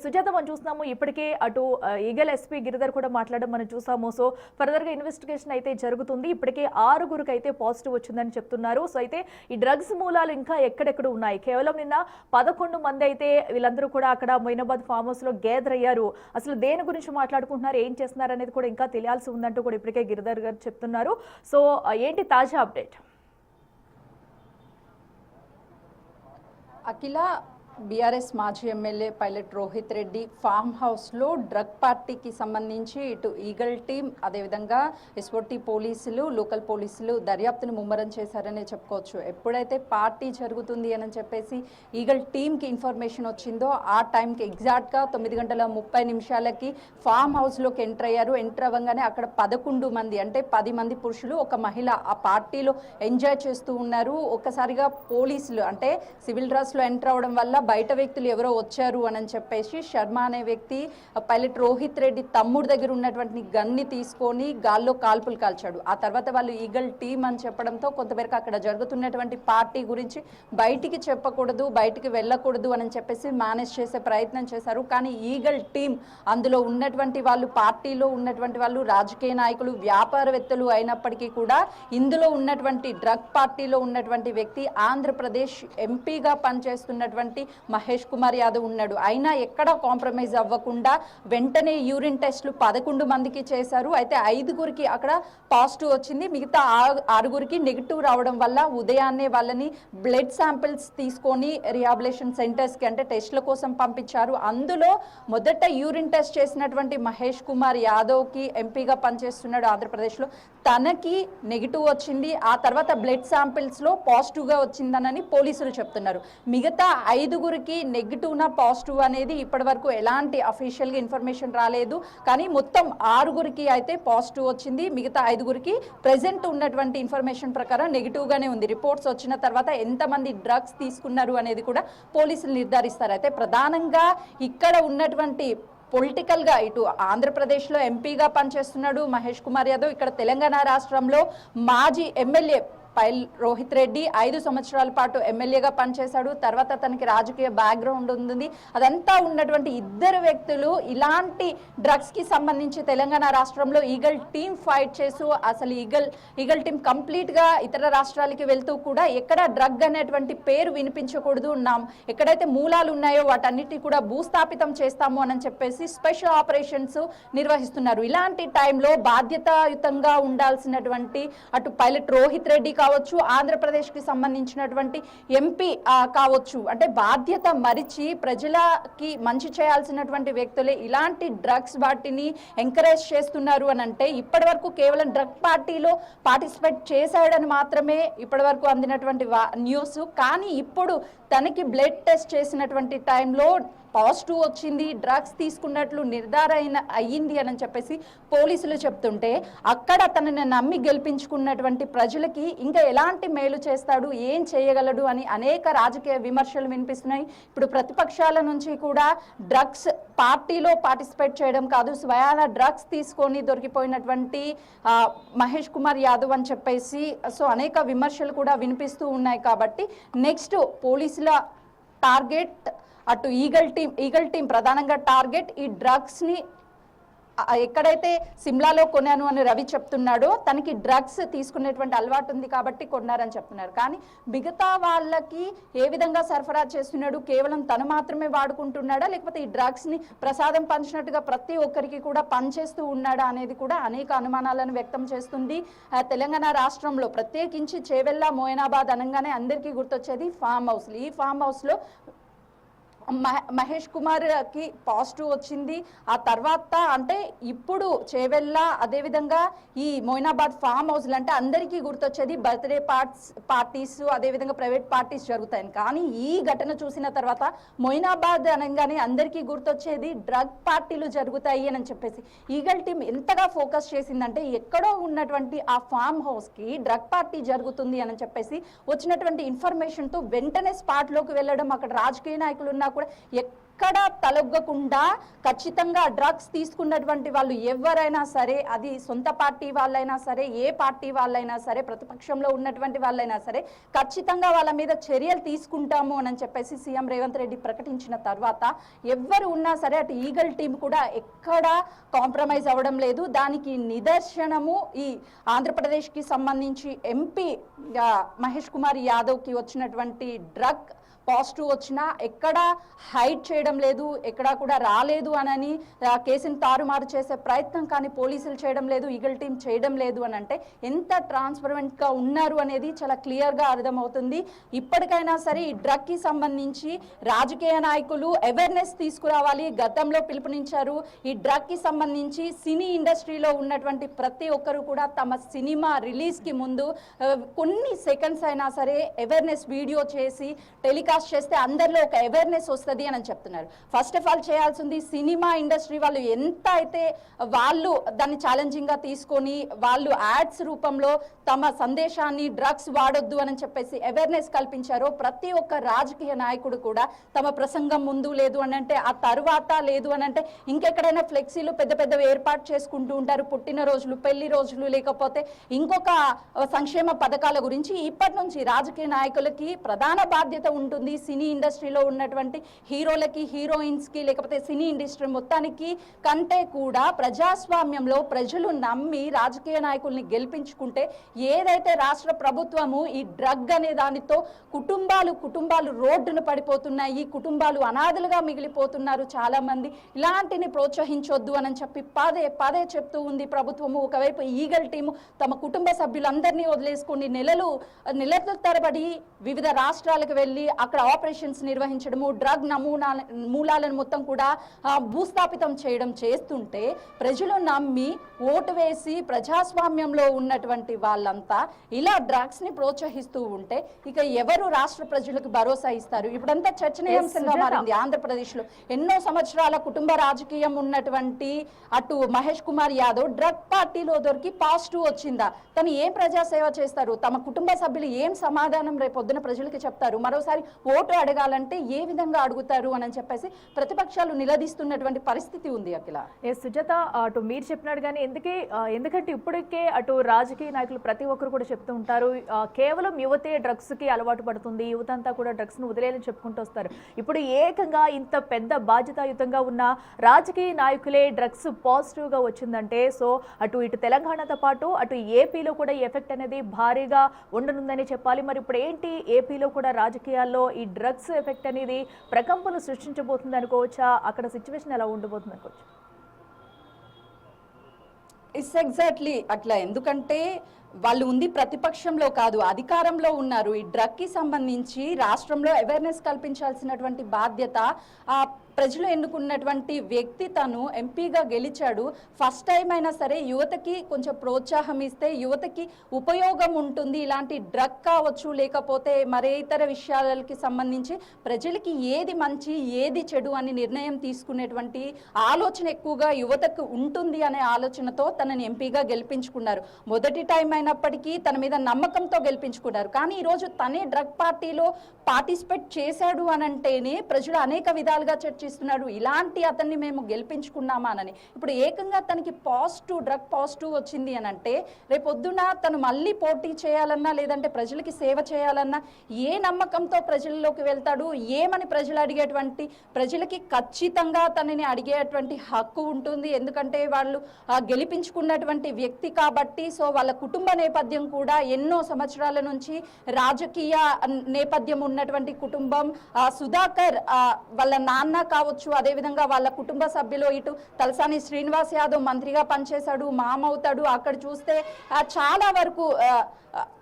సుజాత మనం చూస్తున్నాము ఇప్పటికే అటు ఈగల్ ఎస్పీ గిరిధర్ కూడా మాట్లాడడం మనం చూసాము. సో ఫర్దర్ గా ఇన్వెస్టిగేషన్ అయితే జరుగుతుంది. ఇప్పటికే 6గురికి అయితే పాజిటివ్ వచ్చిందని చెప్తున్నారు. సో అయితే ఈ డ్రగ్స్ మూలాలు ఇంకా ఎక్కడెక్కడ ఉన్నాయి? కేవలం నిన్న 11 మంది అయితే వీళ్ళందరూ కూడా అక్కడ మొయినాబాద్ ఫామ్ హౌస్ లో గ్యాదర్ అయ్యారు. అసలు దేని గురించి మాట్లాడుకుంటున్నారు, ఏం చేస్తున్నారు అనేది కూడా ఇంకా తెలియాల్సి ఉందంటూ కూడా ఇప్పటికే గిరిధర్ గారు చెప్తున్నారు. సో ఏంటి తాజా అప్డేట్? అఖిల, బీఆర్ఎస్ మాజీ MLA pilot Rohit Reddy farm హౌస్లో డ్రగ్ పార్టీకి సంబంధించి ఇటు ఈగల్ టీం అదేవిధంగా ఎస్ఓటీ పోలీసులు, లోకల్ పోలీసులు దర్యాప్తును ముమ్మరం చేశారనే చెప్పుకోవచ్చు. ఎప్పుడైతే పార్టీ జరుగుతుంది అని చెప్పేసి ఈగల్ టీంకి ఇన్ఫర్మేషన్ వచ్చిందో ఆ టైంకి ఎగ్జాక్ట్గా 9:30 ఫామ్ హౌస్లోకి ఎంటర్ అయ్యారు. ఎంటర్ అవ్వగానే అక్కడ 11 మంది అంటే 10 మంది పురుషులు, ఒక మహిళ ఆ పార్టీలో ఎంజాయ్ చేస్తూ ఉన్నారు. ఒక్కసారిగా పోలీసులు అంటే సివిల్ డ్రెస్లో ఎంటర్ అవడం వల్ల బయట వ్యక్తులు ఎవరో వచ్చారు అని చెప్పేసి శర్మ అనే వ్యక్తి పైలట్ రోహిత్ రెడ్డి తమ్ముడు దగ్గర ఉన్నటువంటి గన్ని తీసుకొని గాల్లో కాల్పులు కాల్చాడు. ఆ తర్వాత వాళ్ళు ఈగల్ టీం అని చెప్పడంతో కొంతవరకు అక్కడ జరుగుతున్నటువంటి పార్టీ గురించి బయటికి చెప్పకూడదు, బయటికి వెళ్ళకూడదు అని చెప్పేసి మేనేజ్ చేసే ప్రయత్నం చేశారు. కానీ ఈగల్ టీం అందులో ఉన్నటువంటి వాళ్ళు, పార్టీలో ఉన్నటువంటి వాళ్ళు రాజకీయ నాయకులు, వ్యాపారవేత్తలు అయినప్పటికీ కూడా ఇందులో ఉన్నటువంటి డ్రగ్ పార్టీలో ఉన్నటువంటి వ్యక్తి ఆంధ్రప్రదేశ్ ఎంపీగా పనిచేస్తున్నటువంటి మహేష్ కుమార్ యాదవ్ ఉన్నాడు. అయినా ఎక్కడా కాంప్రమైజ్ అవ్వకుండా వెంటనే యూరిన్ టెస్టులు 11 మందికి చేశారు. అయితే 5గురికి అక్కడ పాజిటివ్ వచ్చింది. మిగతా 6గురికి నెగిటివ్ రావడం వల్ల ఉదయాన్నే వాళ్ళని బ్లడ్ శాంపిల్స్ తీసుకొని రిహాబిలేషన్ సెంటర్స్కి అంటే టెస్టుల కోసం పంపించారు. అందులో మొదట యూరిన్ టెస్ట్ చేసినటువంటి మహేష్ కుమార్ యాదవ్కి, ఎంపీగా పనిచేస్తున్నాడు ఆంధ్రప్రదేశ్లో, తనకి నెగిటివ్ వచ్చింది. ఆ తర్వాత బ్లడ్ శాంపిల్స్లో పాజిటివ్గా వచ్చిందనని పోలీసులు చెప్తున్నారు. మిగతా 5గురికి నెగిటివ్నా పాజిటివ్ అనేది ఇప్పటి వరకు ఎలాంటి అఫీషియల్గా ఇన్ఫర్మేషన్ రాలేదు. కానీ మొత్తం 6గురికి అయితే పాజిటివ్ వచ్చింది. మిగతా 5గురికి ప్రెజెంట్ ఉన్నటువంటి ఇన్ఫర్మేషన్ ప్రకారం నెగిటివ్గానే ఉంది. రిపోర్ట్స్ వచ్చిన తర్వాత ఎంతమంది డ్రగ్స్ తీసుకున్నారు అనేది కూడా పోలీసులు నిర్ధారిస్తారు. అయితే ప్రధానంగా ఇక్కడ ఉన్నటువంటి పొలిటికల్గా ఇటు ఆంధ్రప్రదేశ్లో ఎంపీగా పనిచేస్తున్నాడు మహేష్ కుమార్ యాదవ్, ఇక్కడ తెలంగాణ రాష్ట్రంలో మాజీ ఎమ్మెల్యే రోహిత్ రెడ్డి 5 సంవత్సరాల పాటు ఎమ్మెల్యేగా పనిచేశాడు. తర్వాత తనకి రాజకీయ బ్యాక్గ్రౌండ్ ఉంది. అదంతా ఉన్నటువంటి ఇద్దరు వ్యక్తులు ఇలాంటి డ్రగ్స్కి సంబంధించి తెలంగాణ రాష్ట్రంలో ఈగల్ టీం ఫైట్ చేస్తూ అసలు ఈగల్ టీం కంప్లీట్గా ఇతర రాష్ట్రాలకి వెళ్తూ కూడా ఎక్కడ డ్రగ్ అనేటువంటి పేరు వినిపించకూడదు, ఎక్కడైతే మూలాలు ఉన్నాయో వాటన్నిటి కూడా భూస్థాపితం చేస్తాము అని చెప్పేసి స్పెషల్ ఆపరేషన్స్ నిర్వహిస్తున్నారు. ఇలాంటి టైంలో బాధ్యతాయుతంగా ఉండాల్సినటువంటి అటు పైలట్ రోహిత్ రెడ్డి కావచ్చు, ఆంధ్రప్రదేశ్కి సంబంధించినటువంటి ఎంపీ కావచ్చు, అంటే బాధ్యత మరిచి ప్రజలకి మంచి చేయాల్సినటువంటి వ్యక్తులే ఇలాంటి డ్రగ్స్ వాటిని ఎంకరేజ్ చేస్తున్నారు అని అంటే ఇప్పటి వరకు కేవలం డ్రగ్ పార్టీలో పార్టిసిపేట్ చేశాడని మాత్రమే ఇప్పటి వరకు అందినటువంటి న్యూస్. కానీ ఇప్పుడు తనకి బ్లడ్ టెస్ట్ చేసినటువంటి టైంలో పాజిటివ్ వచ్చింది, డ్రగ్స్ తీసుకున్నట్లు నిర్ధారణ అయ్యింది అని చెప్పేసి పోలీసులు చెప్తుంటే అక్కడ తనని నమ్మి గెలిపించుకున్నటువంటి ప్రజలకి ఇంకా ఎలాంటి మేలు చేస్తాడు, ఏం చేయగలడు అని అనేక రాజకీయ విమర్శలు వినిపిస్తున్నాయి. ఇప్పుడు ప్రతిపక్షాల నుంచి కూడా డ్రగ్స్ పార్టీలో పార్టిసిపేట్ చేయడం కాదు, స్వయాన డ్రగ్స్ తీసుకొని దొరికిపోయినటువంటి మహేష్ కుమార్ యాదవ్ అని చెప్పేసి సో అనేక విమర్శలు కూడా వినిపిస్తూ ఉన్నాయి. కాబట్టి నెక్స్ట్ పోలీసుల టార్గెట్ అటు ఈగల్ టీం ప్రధానంగా టార్గెట్ ఈ డ్రగ్స్ని ఎక్కడైతే సిమ్లాలో కొన్నాను అని రవి చెప్తున్నాడో తనకి డ్రగ్స్ తీసుకునేటువంటి అలవాటు ఉంది కాబట్టి కొన్నారని చెప్తున్నారు. కానీ మిగతా వాళ్ళకి ఏ విధంగా సరఫరా చేస్తున్నాడు, కేవలం తను మాత్రమే వాడుకుంటున్నాడా లేకపోతే ఈ డ్రగ్స్ని ప్రసాదం పంచినట్టుగా ప్రతి ఒక్కరికి కూడా పనిచేస్తూ ఉన్నాడా అనేది కూడా అనేక అనుమానాలను వ్యక్తం చేస్తుంది. తెలంగాణ రాష్ట్రంలో ప్రత్యేకించి చేవెళ్ళ, మోయినాబాద్ అనగానే అందరికీ గుర్తొచ్చేది ఫామ్ హౌస్లు. ఈ ఫామ్ హౌస్లో మహేష్ కుమార్కి పాజిటివ్ వచ్చింది. ఆ తర్వాత అంటే ఇప్పుడు చేవెళ్ళ అదేవిధంగా ఈ మొయినాబాద్ ఫామ్ హౌస్లు అంటే అందరికీ గుర్తొచ్చేది బర్త్డే పార్టీస్ అదేవిధంగా ప్రైవేట్ పార్టీస్ జరుగుతాయి. కానీ ఈ ఘటన చూసిన తర్వాత మొయినాబాద్ అనగానే అందరికీ గుర్తొచ్చేది డ్రగ్ పార్టీలు జరుగుతాయి అని చెప్పేసి ఈగల్ టీం ఎంతగా ఫోకస్ చేసిందంటే ఎక్కడో ఉన్నటువంటి ఆ ఫామ్ హౌస్కి డ్రగ్ పార్టీ జరుగుతుంది అని చెప్పేసి వచ్చినటువంటి ఇన్ఫర్మేషన్తో వెంటనే స్పాట్లోకి వెళ్ళడం, అక్కడ రాజకీయ నాయకులు ఉన్నా కూడా ఎక్కడ తలొగ్గకుండా ఖచ్చితంగా డ్రగ్స్ తీసుకున్నటువంటి వాళ్ళు ఎవరైనా సరే, అది సొంత పార్టీ వాళ్ళైనా సరే, ఏ పార్టీ వాళ్ళైనా సరే, ప్రతిపక్షంలో ఉన్నటువంటి వాళ్ళైనా సరే, ఖచ్చితంగా వాళ్ళ మీద చర్యలు తీసుకుంటాము అని చెప్పేసి సీఎం రేవంత్ రెడ్డి ప్రకటించిన తర్వాత ఎవ్వరు ఉన్నా సరే అటు ఈగల్ టీం కూడా ఎక్కడా కాంప్రమైజ్ అవ్వడం లేదు. దానికి నిదర్శనము ఈ ఆంధ్రప్రదేశ్కి సంబంధించి ఎంపీ మహేష్ కుమార్ యాదవ్కి వచ్చినటువంటి డ్రగ్ పాజిటివ్ వచ్చినా ఎక్కడా హైడ్ చేయడం లేదు, ఎక్కడా కూడా రాలేదు అని కేసుని తారుమారు చేసే ప్రయత్నం కానీ పోలీసులు చేయడం లేదు, ఈగల్ టీం చేయడం లేదు అని అంటే ఎంత ట్రాన్స్పరెంట్గా ఉన్నారు అనేది చాలా క్లియర్గా అర్థమవుతుంది. ఇప్పటికైనా సరే ఈ డ్రగ్కి సంబంధించి రాజకీయ నాయకులు అవేర్నెస్ తీసుకురావాలి. గతంలో పిలుపునిచ్చారు. ఈ డ్రగ్కి సంబంధించి సినీ ఇండస్ట్రీలో ఉన్నటువంటి ప్రతి ఒక్కరు కూడా తమ సినిమా రిలీజ్కి ముందు కొన్ని సెకండ్స్ అయినా సరే అవేర్నెస్ వీడియో చేసి టెలికాస్ట్ చేస్తే అందరిలో ఒక అవేర్నెస్ వస్తుంది అని చెప్తున్నారు. ఫస్ట్ ఆఫ్ ఆల్ చేయాల్సింది సినిమా ఇండస్ట్రీ వాళ్ళు ఎంత అయితే వాళ్ళు దాన్ని ఛాలెంజింగ్ గా తీసుకొని వాళ్ళు యాడ్స్ రూపంలో తమ సందేశాన్ని డ్రగ్స్ వాడొద్దు అని చెప్పేసి అవేర్నెస్ కల్పించారో, ప్రతి ఒక్క రాజకీయ నాయకుడు కూడా తమ ప్రసంగం ముందు లేదు అని అంటే ఆ తర్వాత లేదు అని అంటే ఇంకెక్కడైనా ఫ్లెక్సీలు పెద్ద పెద్దవి ఏర్పాటు చేసుకుంటూ ఉంటారు. పుట్టినరోజులు, పెళ్లి రోజులు, లేకపోతే ఇంకొక సంక్షేమ పథకాల గురించి. ఇప్పటి నుంచి రాజకీయ నాయకులకి ప్రధాన బాధ్యత ఉంటుంది. సినీ ఇండస్ట్రీలో ఉన్నటువంటి హీరోలకి, హీరోయిన్స్కి, లేకపోతే సినీ ఇండస్ట్రీ మొత్తానికి కంటే కూడా ప్రజాస్వామ్యంలో ప్రజలు నమ్మి రాజకీయ నాయకుల్ని గెలిపించుకుంటే ఏదైతే రాష్ట్ర ప్రభుత్వము ఈ డ్రగ్ అనే దానితో కుటుంబాలు రోడ్డును పడిపోతున్నాయి, కుటుంబాలు అనాథలుగా మిగిలిపోతున్నారు చాలా మంది, ఇలాంటిని ప్రోత్సహించొద్దు అని చెప్పి పదే చెప్తూ ఉంది ప్రభుత్వము. ఒకవైపు ఈగల్ టీము తమ కుటుంబ సభ్యులందరినీ వదిలేసుకొని నెలల తరబడి వివిధ రాష్ట్రాలకు వెళ్ళి అక్కడ ఆపరేషన్స్ నిర్వహించడము, డ్రగ్ మూలాలను మొత్తం కూడా భూస్థాపితం చేయడం చేస్తుంటే ప్రజలు నమ్మి ఓటు వేసి ప్రజాస్వామ్యంలో ఉన్నటువంటి వాళ్ళంతా ఇలా డ్రగ్స్ ని ప్రోత్సహిస్తూ ఉంటే ఇక ఎవరు రాష్ట్ర ప్రజలకు భరోసా ఇస్తారు? ఇప్పుడంతా చర్చనీయాంశంగా మారింది. ఆంధ్రప్రదేశ్ లో ఎన్నో సంవత్సరాల కుటుంబ రాజకీయం ఉన్నటువంటి అటు మహేష్ కుమార్ యాదవ్ డ్రగ్ పార్టీలో దొరికి పాజిటివ్ వచ్చిందా? తను ఏం ప్రజాసేవ చేస్తారు? తమ కుటుంబ సభ్యులు ఏం సమాధానం రేపొద్దున ప్రజలకి చెప్తారు? మరోసారి ఓటు అడగాలంటే ఏ విధంగా అడుగుతారు అని చెప్పేసి ప్రతిపక్షాలు నిలదీస్తున్నటువంటి పరిస్థితి ఉంది. అఖిల, సుజాత, అటు మీరు చెప్పినాడు కానీ ఎందుకంటే ఇప్పటికే అటు రాజకీయ నాయకులు ప్రతి ఒక్కరు కూడా చెప్తూ ఉంటారు, కేవలం యువతే డ్రగ్స్ కి అలవాటు పడుతుంది, యువత అంతా కూడా డ్రగ్స్ ను వదిలేయాలని చెప్పుకుంటూ వస్తారు. ఇప్పుడు ఏకంగా ఇంత పెద్ద బాధ్యతాయుతంగా ఉన్న రాజకీయ నాయకులే డ్రగ్స్ పాజిటివ్ గా వచ్చిందంటే సో అటు ఇటు తెలంగాణతో పాటు అటు ఏపీలో కూడా ఈ ఎఫెక్ట్ అనేది భారీగా ఉండనుందని చెప్పాలి. మరి ఇప్పుడు ఏంటి, ఏపీలో కూడా రాజకీయాల్లో ఈ డ్రగ్స్ ఎఫెక్ట్ అనేది ప్రకంపనలు సృష్టించబోతుంది అనుకోవచ్చా? అక్కడ సిచ్యువేషన్ ఎలా ఉండబోతుంది అనుకోవచ్చు? ఇట్స్ ఎగ్జాక్ట్లీ అట్లా. ఎందుకంటే వాళ్ళు ఉంది ప్రతిపక్షంలో కాదు, అధికారంలో ఉన్నారు. ఈ డ్రగ్ కి సంబంధించి రాష్ట్రంలో అవేర్నెస్ కల్పించాల్సినటువంటి బాధ్యత ఆ ప్రజలు ఎన్నుకున్నటువంటి వ్యక్తి తను ఎంపీగా గెలిచాడు. ఫస్ట్ టైం అయినా సరే యువతకి కొంచెం ప్రోత్సాహం ఇస్తే యువతకి ఉపయోగం ఉంటుంది. ఇలాంటి డ్రగ్ కావచ్చు, లేకపోతే మరే ఇతర విషయాలకి సంబంధించి ప్రజలకి ఏది మంచి ఏది చెడు అని నిర్ణయం తీసుకునేటువంటి ఆలోచన ఎక్కువగా యువతకు ఉంటుంది అనే ఆలోచనతో తనని ఎంపీగా గెలిపించుకున్నారు. మొదటి టైం అయినప్పటికీ తన మీద నమ్మకంతో గెలిపించుకున్నారు. కానీ ఈరోజు తనే డ్రగ్ పార్టీలో పార్టిసిపేట్ చేశాడు అని అంటేనే ప్రజలు అనేక విధాలుగా చర్చిస్తున్నారు, ఇలాంటి అతన్ని మేము గెలిపించుకున్నామా అని. ఇప్పుడు ఏకంగా తనకి డ్రగ్ పాజిటివ్ వచ్చింది అని అంటే రేపొద్దున తను మళ్ళీ పోటీ చేయాలన్నా లేదంటే ప్రజలకి సేవ చేయాలన్నా ఏ నమ్మకంతో ప్రజల్లోకి వెళ్తాడు? ఏమని ప్రజలు అడిగేటువంటి, ప్రజలకి ఖచ్చితంగా తనని అడిగేటువంటి హక్కు ఉంటుంది. ఎందుకంటే వాళ్ళు గెలిపించుకున్నటువంటి వ్యక్తి కాబట్టి. సో వాళ్ళ కుటుంబ నేపథ్యం కూడా ఎన్నో సంవత్సరాల నుంచి రాజకీయ నేపథ్యం ఉన్నటువంటి కుటుంబం. సుధాకర్ వాళ్ళ నాన్న కావచ్చు, అదేవిధంగా వాళ్ళ కుటుంబ సభ్యులు, ఇటు తలసాని శ్రీనివాస్ యాదవ్ మంత్రిగా పనిచేశాడు, మామ అవుతాడు. అక్కడ చూస్తే చాలా వరకు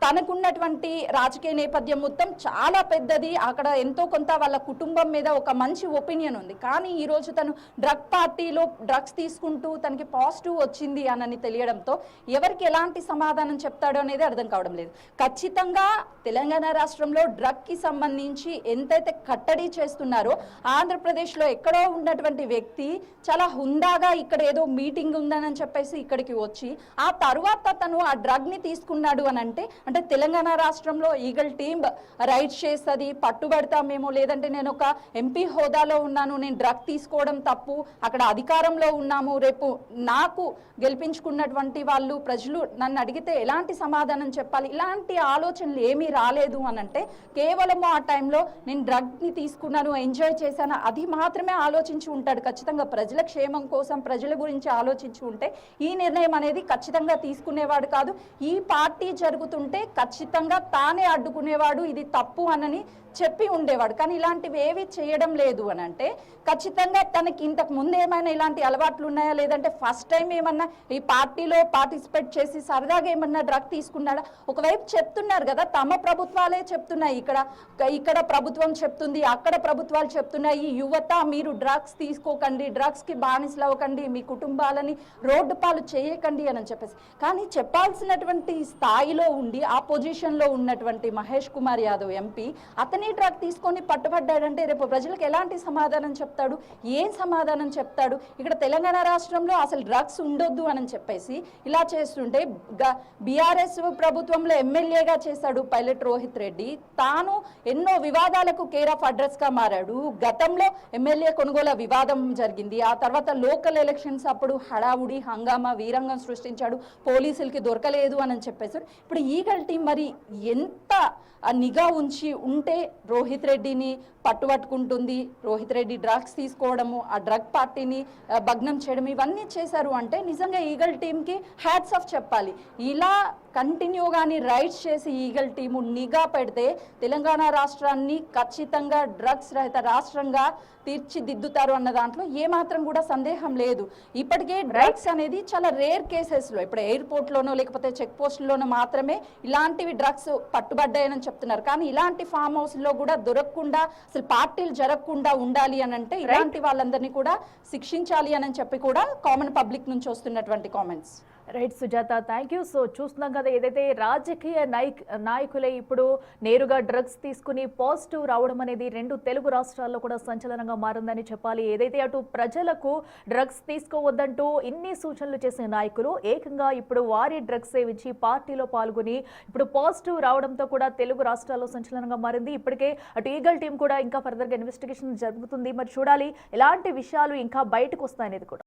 తనకున్నటువంటి రాజకీయ నేపథ్యం మొత్తం చాలా పెద్దది. అక్కడ ఎంతో కొంత వాళ్ళ కుటుంబం మీద ఒక మంచి ఒపీనియన్ ఉంది. కానీ ఈరోజు తను డ్రగ్ పార్టీలో డ్రగ్స్ తీసుకుంటూ తనకి పాజిటివ్ వచ్చింది అని తెలియడంతో ఎవరికి ఎలాంటి సమాధానం చెప్తాడో అనేది అర్థం కావడం లేదు. ఖచ్చితంగా తెలంగాణ రాష్ట్రంలో డ్రగ్కి సంబంధించి ఎంతైతే కట్టడి చేస్తున్నారో ఆంధ్రప్రదేశ్లో ఎక్కడో ఉన్నటువంటి వ్యక్తి చాలా హుందాగా ఇక్కడ ఏదో మీటింగ్ ఉందని చెప్పేసి ఇక్కడికి వచ్చి ఆ తర్వాత తను ఆ డ్రగ్ని తీసుకున్నాడు అని అంటే అంటే తెలంగాణ రాష్ట్రంలో ఈగల్ టీమ్ రైడ్ చేస్తుంది, పట్టుబడతామేమో, లేదంటే నేను ఒక ఎంపీ హోదాలో ఉన్నాను, నేను డ్రగ్ తీసుకోవడం తప్పు, అక్కడ అధికారంలో ఉన్నాము, రేపు నాకు గెలిపించుకున్నటువంటి వాళ్ళు ప్రజలు నన్ను అడిగితే ఎలాంటి సమాధానం చెప్పాలి, ఇలాంటి ఆలోచనలు ఏమీ రాలేదు అని అంటే కేవలము ఆ టైంలో నేను డ్రగ్ని తీసుకున్నాను, ఎంజాయ్ చేశాను, అది మాత్రమే ఆలోచించి ఉంటాడు. ఖచ్చితంగా ప్రజల క్షేమం కోసం ప్రజల గురించి ఆలోచించి ఉంటే ఈ నిర్ణయం అనేది ఖచ్చితంగా తీసుకునేవాడు కాదు. ఈ పార్టీ జరుగుతుంటే ఖచ్చితంగా తానే అడ్డుకునేవాడు, ఇది తప్పు అనని చెప్పి ఉండేవాడు. కానీ ఇలాంటివి ఏవి చేయడం లేదు అని అంటే ఖచ్చితంగా తనకి ఇంతకు ముందు ఏమైనా ఇలాంటి అలవాట్లు ఉన్నాయా, లేదంటే ఫస్ట్ టైం ఏమన్నా ఈ పార్టీలో పార్టిసిపేట్ చేసి సరదాగా ఏమన్నా డ్రగ్ తీసుకున్నాడా? ఒకవైపు చెప్తున్నారు కదా, తమ ప్రభుత్వాలే చెప్తున్నాయి, ఇక్కడ ప్రభుత్వం చెప్తుంది, అక్కడ ప్రభుత్వాలు చెప్తున్నాయి, యువత మీరు డ్రగ్స్ తీసుకోకండి, డ్రగ్స్కి బానిసలు అవ్వకండి, మీ కుటుంబాలని రోడ్డు పాలు చేయకండి అని చెప్పేసి. కానీ చెప్పాల్సినటువంటి స్థాయిలో ఉండి ఆ పొజిషన్లో ఉన్నటువంటి మహేష్ కుమార్ యాదవ్ ఎంపీ అతని డ్రగ్ తీసుకొని పట్టుబడ్డాడంటే రేపు ప్రజలకు ఎలాంటి సమాధానం చెప్తాడు, ఏం సమాధానం చెప్తాడు? ఇక్కడ తెలంగాణ రాష్ట్రంలో అసలు డ్రగ్స్ ఉండొద్దు అని చెప్పేసి ఇలా చేస్తుంటే బీఆర్ఎస్ ప్రభుత్వంలో ఎమ్మెల్యేగా చేశాడు పైలట్ రోహిత్ రెడ్డి, తాను ఎన్నో వివాదాలకు కేర్ ఆఫ్ అడ్రస్ గా మారాడు. గతంలో ఎమ్మెల్యే కొనుగోలు వివాదం జరిగింది, ఆ తర్వాత లోకల్ ఎలక్షన్స్ అప్పుడు హడావుడి హంగామా వీరంగం సృష్టించాడు, పోలీసులకి దొరకలేదు అని చెప్పేసి. ఇప్పుడు ఈగల్ టీం మరి ఎంత నిఘా ఉంచి ఉంటే రోహిత్ రెడ్డిని పట్టుబట్టుకుంటుంది, రోహిత్ రెడ్డి డ్రగ్స్ తీసుకోవడము, ఆ డ్రగ్ పార్టీని భగ్నం చేయడం, ఇవన్నీ చేశారు అంటే నిజంగా ఈగల్ టీంకి హ్యాట్స్ ఆఫ్ చెప్పాలి. ఇలా కంటిన్యూగాని రైడ్స్ చేసి ఈగల్ టీము నిఘా పెడితే తెలంగాణ రాష్ట్రాన్ని ఖచ్చితంగా డ్రగ్స్ రహిత రాష్ట్రంగా తీర్చిదిద్దుతారు అన్న దాంట్లో ఏమాత్రం కూడా సందేహం లేదు. ఇప్పటికే డ్రగ్స్ అనేది చాలా రేర్ కేసెస్లో, ఇప్పుడు ఎయిర్పోర్ట్లోనో లేకపోతే చెక్ పోస్ట్లోనో మాత్రమే ఇలాంటివి డ్రగ్స్ పట్టుబడ్డాయని చెప్తున్నారు. కానీ ఇలాంటి ఫామ్ హౌస్లో కూడా దొరకకుండా, అసలు పార్టీలు జరగకుండా ఉండాలి అని అంటే ఇలాంటి వాళ్ళందరినీ కూడా శిక్షించాలి అని చెప్పి కూడా కామన్ పబ్లిక్ నుంచి వస్తున్నటువంటి comments. Right Sujatha, thank you. So చూస్తున్నాం కదా, ఏదైతే రాజకీయ నాయకులే ఇప్పుడు నేరుగా డ్రగ్స్ తీసుకుని పాజిటివ్ రావడం అనేది రెండు తెలుగు రాష్ట్రాల్లో కూడా సంచలనంగా మారిందని చెప్పాలి. ఏదైతే అటు ప్రజలకు డ్రగ్స్ తీసుకోవద్దంటూ ఇన్ని సూచనలు చేసిన నాయకులు ఏకంగా ఇప్పుడు వారి డ్రగ్స్ సేవించి పార్టీలో పాల్గొని ఇప్పుడు పాజిటివ్ రావడంతో కూడా తెలుగు రాష్ట్రాల్లో సంచలనంగా మారింది. ఇప్పటికే అటు ఈగల్ టీం కూడా ఇంకా ఫర్దర్గా ఇన్వెస్టిగేషన్ జరుగుతుంది. మరి చూడాలి ఎలాంటి విషయాలు ఇంకా బయటకు వస్తాయనేది కూడా.